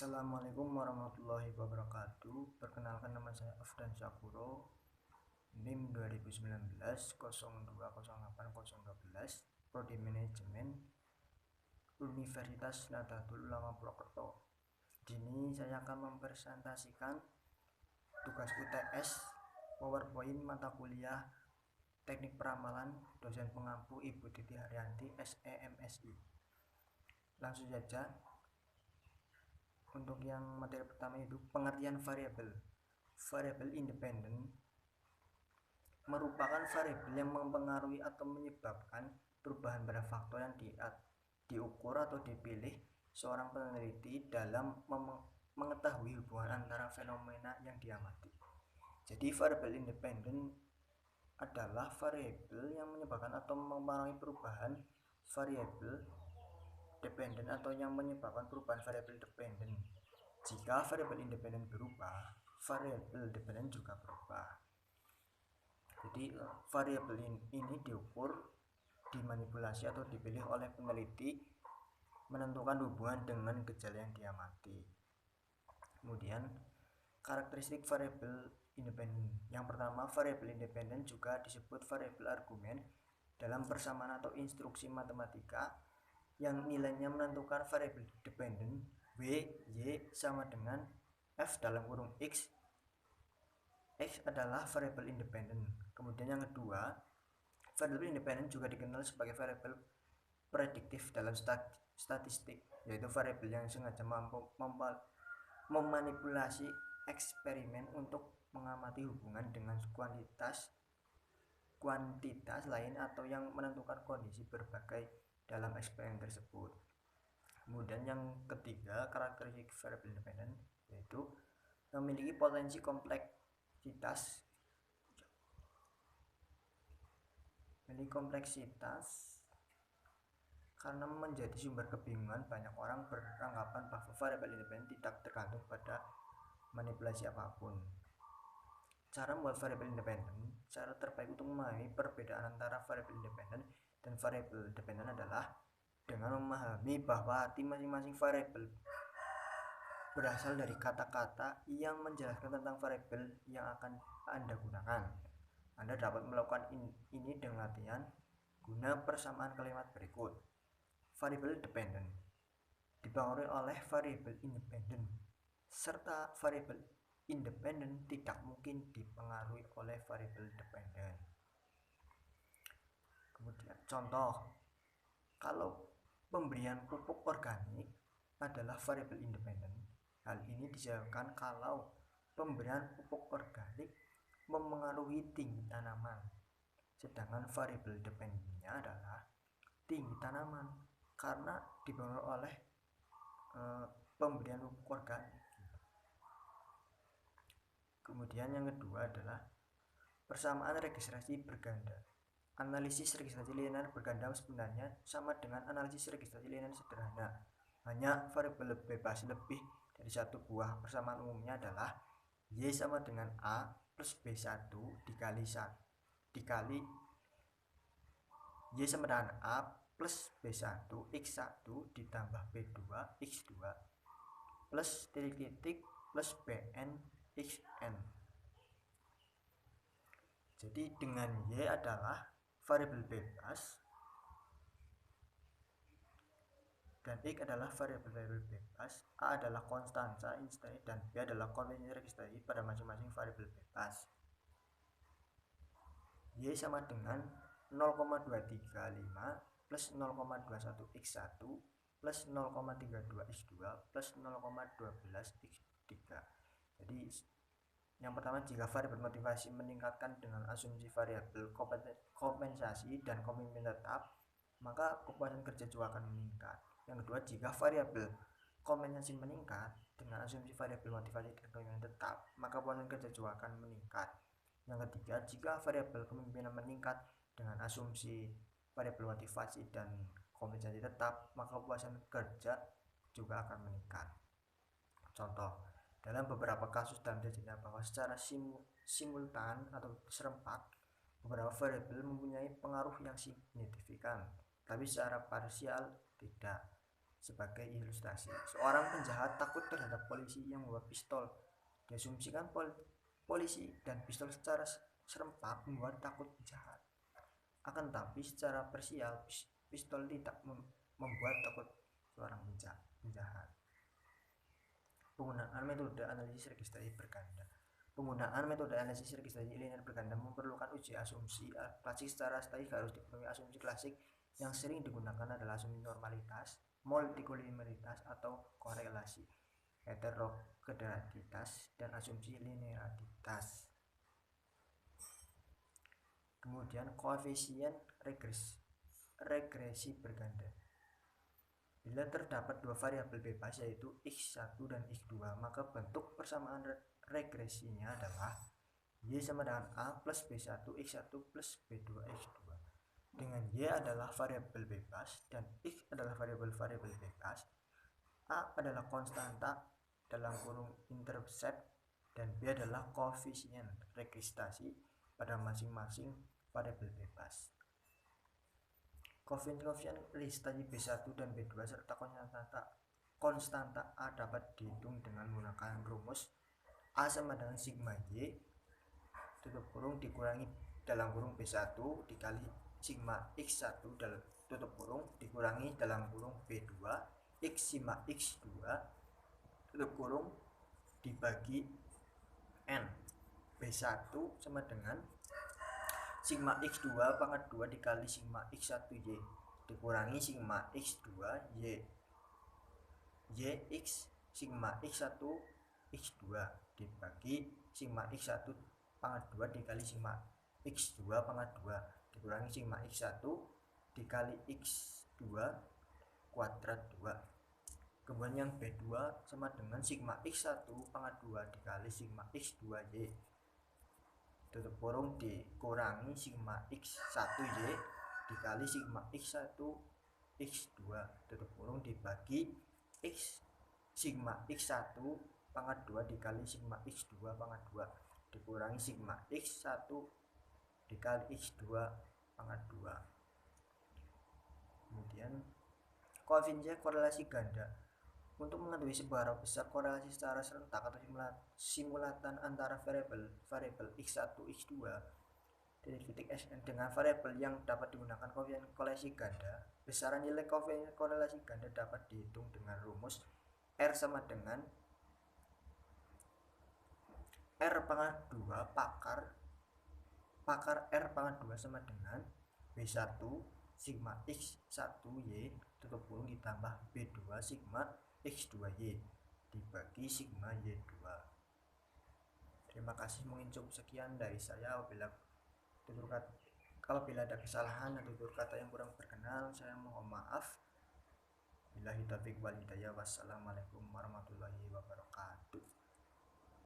Assalamualaikum warahmatullahi wabarakatuh. Perkenalkan, nama saya Afdan Syakuro, NIM 2019 0208 Prodi Manajemen Universitas Nahdlatul Ulama Purwokerto. Di sini saya akan mempresentasikan tugas UTS PowerPoint mata kuliah Teknik Peramalan dosen pengampu Ibu Titi Haryanti SEMSI. Langsung saja. Untuk yang materi pertama itu pengertian variabel. Variabel independen merupakan variabel yang mempengaruhi atau menyebabkan perubahan pada faktor yang diukur atau dipilih seorang peneliti dalam mengetahui hubungan antara fenomena yang diamati. Jadi variabel independen adalah variabel yang menyebabkan atau mempengaruhi perubahan variabel dependen atau yang menyebabkan perubahan variabel dependen. Jika variabel independen berubah, variabel dependen juga berubah. Jadi variabel ini diukur, dimanipulasi atau dipilih oleh peneliti menentukan hubungan dengan gejala yang diamati. Kemudian karakteristik variabel independen. Yang pertama, variabel independen juga disebut variabel argumen dalam persamaan atau instruksi matematika yang nilainya menentukan variabel dependen W, Y sama dengan F dalam kurung X. X adalah variabel independen. Kemudian yang kedua, variabel independen juga dikenal sebagai variabel prediktif dalam statistik, yaitu variabel yang sengaja mampu memanipulasi eksperimen untuk mengamati hubungan dengan kuantitas lain atau yang menentukan kondisi berbagai dalam eksperimen tersebut. Kemudian yang ketiga, karakteristik variabel independen yaitu memiliki potensi kompleksitas karena menjadi sumber kebingungan banyak orang beranggapan bahwa variabel independen tidak tergantung pada manipulasi apapun. Cara membuat variabel independen, cara terbaik untuk memahami perbedaan antara variabel independen dan variabel dependen adalah dengan memahami bahwa arti masing-masing variabel berasal dari kata-kata yang menjelaskan tentang variabel yang akan Anda gunakan. Anda dapat melakukan ini dengan latihan guna persamaan kalimat berikut. Variabel dependen dipengaruhi oleh variabel independen, serta variabel independen tidak mungkin dipengaruhi oleh variabel dependen. Kemudian contoh, kalau pemberian pupuk organik adalah variabel independen, hal ini disebabkan kalau pemberian pupuk organik memengaruhi tinggi tanaman, sedangkan variabel dependennya adalah tinggi tanaman karena dipengaruhi oleh pemberian pupuk organik. Kemudian yang kedua adalah persamaan registrasi berganda. Analisis registrasi linear berganda sebenarnya sama dengan analisis registrasi linear sederhana. Hanya variabel bebas lebih dari satu buah. Persamaan umumnya adalah Y sama dengan A plus B1 dikali Y sama dengan A plus B1 X1 ditambah B2 X2 plus titik-titik plus BN XN. Jadi dengan Y adalah variabel bebas dan X adalah variabel bebas, A adalah konstansa instantly dan B adalah konvensi registrasi pada masing-masing variabel bebas. Y sama dengan 0,235 plus 0,21 X1 plus 0,32 X2 plus 0,12 X3. Jadi yang pertama, jika variabel motivasi meningkatkan dengan asumsi variabel kompensasi dan komitmen tetap, maka kepuasan kerja juga akan meningkat. Yang kedua, jika variabel kompensasi meningkat dengan asumsi variabel motivasi dan komitmen tetap, maka kepuasan kerja juga akan meningkat. Yang ketiga, jika variabel kepemimpinan meningkat dengan asumsi variabel motivasi dan kompensasi tetap, maka kepuasan kerja juga akan meningkat. Contoh, dalam beberapa kasus dalam sejarah bahwa secara simultan atau serempak beberapa variabel mempunyai pengaruh yang signifikan, tapi secara parsial tidak. Sebagai ilustrasi, seorang penjahat takut terhadap polisi yang membawa pistol. Diasumsikan polisi dan pistol secara serempak membuat takut penjahat. Akan tetapi secara parsial, pistol tidak membuat takut seorang penjahat. Penggunaan metode analisis registrasi berganda. Penggunaan metode analisis registrasi linear berganda memerlukan uji asumsi klasik. Secara statistik harus dipenuhi asumsi klasik yang sering digunakan adalah asumsi normalitas, multikolumnaritas atau korelasi, heterogeneitas, dan asumsi linearitas. Kemudian koefisien regresi berganda. Bila terdapat dua variabel bebas yaitu x1 dan x2, maka bentuk persamaan regresinya adalah y sama dengan a plus b1 x1 plus b2 x2. Dengan y adalah variabel bebas dan x adalah variabel bebas, a adalah konstanta dalam kurung intercept, dan b adalah koefisien registrasi pada masing-masing variabel bebas. Koefisien registrasi B1 dan B2 serta konstanta A dapat dihitung dengan menggunakan rumus A sama dengan sigma Y tutup kurung dikurangi dalam kurung B1 dikali sigma X1 dalam tutup kurung dikurangi dalam kurung B2 X sigma X2 tutup kurung dibagi N. B1 sama dengan sigma x2 pangkat 2 dikali sigma x1 y dikurangi sigma x2 y x sigma x1 x2 dibagi sigma x1 pangkat 2 dikali sigma x2 pangkat 2 dikurangi sigma x1 dikali x2 kuadrat 2. Kemudian yang B2 sama dengan sigma x1 pangkat 2 dikali sigma x2y tutup kurung dikurangi sigma x1y dikali sigma x1 x2 tutup kurung dibagi x sigma x1 pangkat 2 dikali sigma x2 pangkat 2 dikurangi sigma x1 dikali x2 pangkat 2. Kemudian koefisien korelasi ganda. Untuk mengetahui seberapa besar korelasi secara serentak atau simulatan antara variabel x1, x2 dari titik Sn dengan variabel yang dapat digunakan koefisien korelasi ganda, besaran nilai koefisien korelasi ganda dapat dihitung dengan rumus R sama dengan R pangkat 2 pakar R pangkat 2 sama dengan B1 sigma x1y tutup kurung ditambah B2 sigma x2y dibagi sigma y2. Terima kasih, mungkin cukup sekian dari saya. Apabila ada kesalahan atau tutur kata yang kurang berkenan, saya mohon maaf. Billahi taufiq wal hidayah. Wassalamualaikum warahmatullahi wabarakatuh.